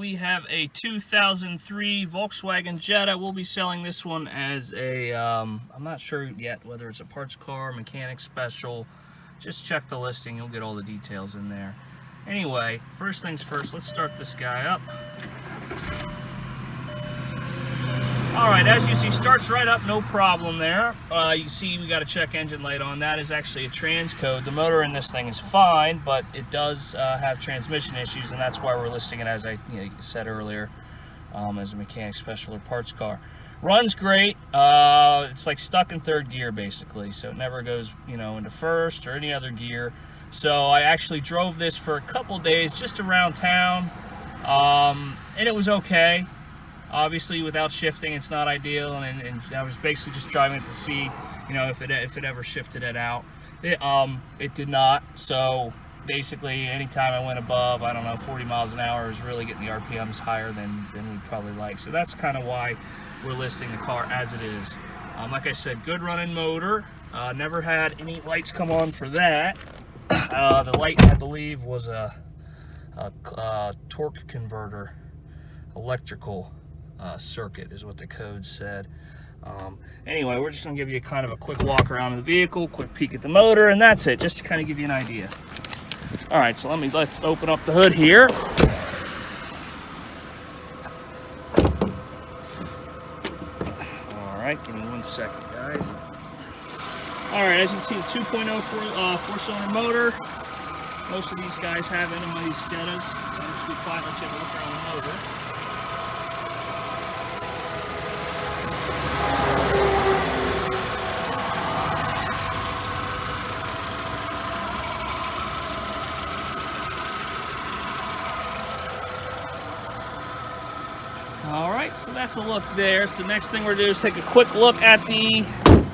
we have a 2003 Volkswagen Jetta. We'll be selling this one as a, I'm not sure yet whether it's a parts car, mechanic special. Just check the listing, you'll get all the details in there. Anyway, first things first, let's start this guy up. Alright, as you see, starts right up, no problem there. You see we got a check engine light on. That is actually a transcode. The motor in this thing is fine, but it does have transmission issues, and that's why we're listing it, as I said earlier, as a mechanic special or parts car. Runs great. It's like stuck in third gear, basically, so it never goes, into first or any other gear. So I actually drove this for a couple days just around town, and it was okay. Obviously, without shifting, it's not ideal, and I was basically just driving it to see, if it ever shifted it out. It did not. So basically, anytime I went above, 40 miles an hour, is really getting the RPMs higher than we'd probably like. So that's kind of why we're listing the car as it is. Like I said, good running motor. Never had any lights come on for that. The light, I believe, was a torque converter, electrical circuit is what the code said. Anyway, we're just going to give you kind of a quick walk around the vehicle, quick peek at the motor, and that's it, just to kind of give you an idea. Alright, so let's open up the hood here. Alright, give me 1 second, guys. Alright, as you can see, the 2.0 four-cylinder motor. Most of these guys have in them, these Jettas. So I'm just going to quietly take a look around the motor. Alright, so that's a look there. So the next thing we're doing is take a quick look at the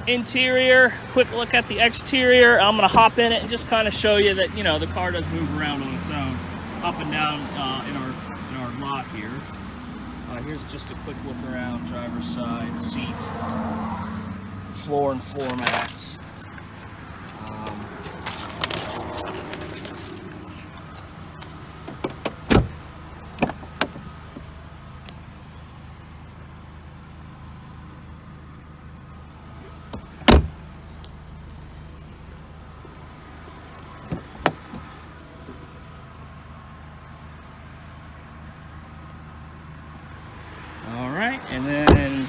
interior, quick look at the exterior. I'm going to hop in it and just kind of show you that, the car does move around on its own, up and down in our lot here. Here's just a quick look around, driver's side, seat, floor and floor mats. Alright, and then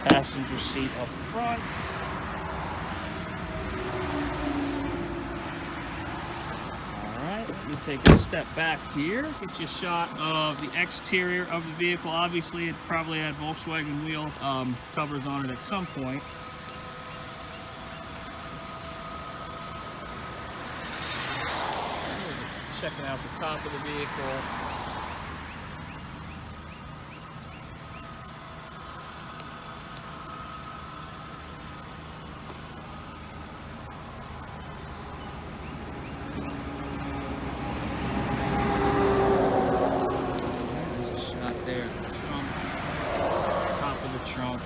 passenger seat up front. Alright, let me take a step back here, get you a shot of the exterior of the vehicle. Obviously, it probably had Volkswagen wheel covers on it at some point. Checking out the top of the vehicle. Trunk.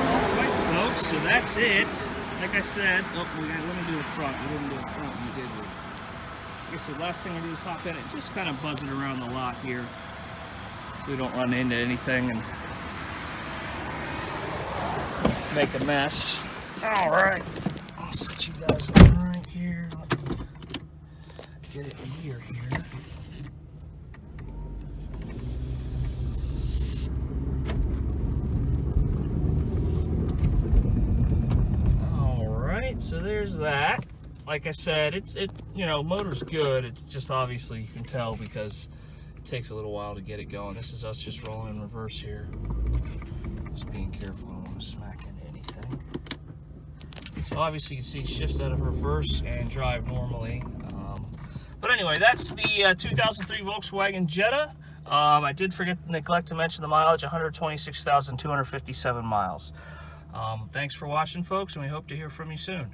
Alright folks, so that's it. Like I said, let me do the front. We didn't do the front, we did it. Like I said, last thing I do is hop in it, just kind of buzz it around the lot here. So we don't run into anything and make a mess. Alright, I'll set you guys up right here. Let me get it in here. Alright, so there's that. Like I said, motor's good. It's just obviously you can tell because it takes a little while to get it going. This is us just rolling in reverse here. Just being careful, I don't want to smack into anything. So obviously you can see shifts out of reverse and drive normally. But anyway, that's the 2003 Volkswagen Jetta. I did neglect to mention the mileage, 126,257 miles. Thanks for watching, folks, and we hope to hear from you soon.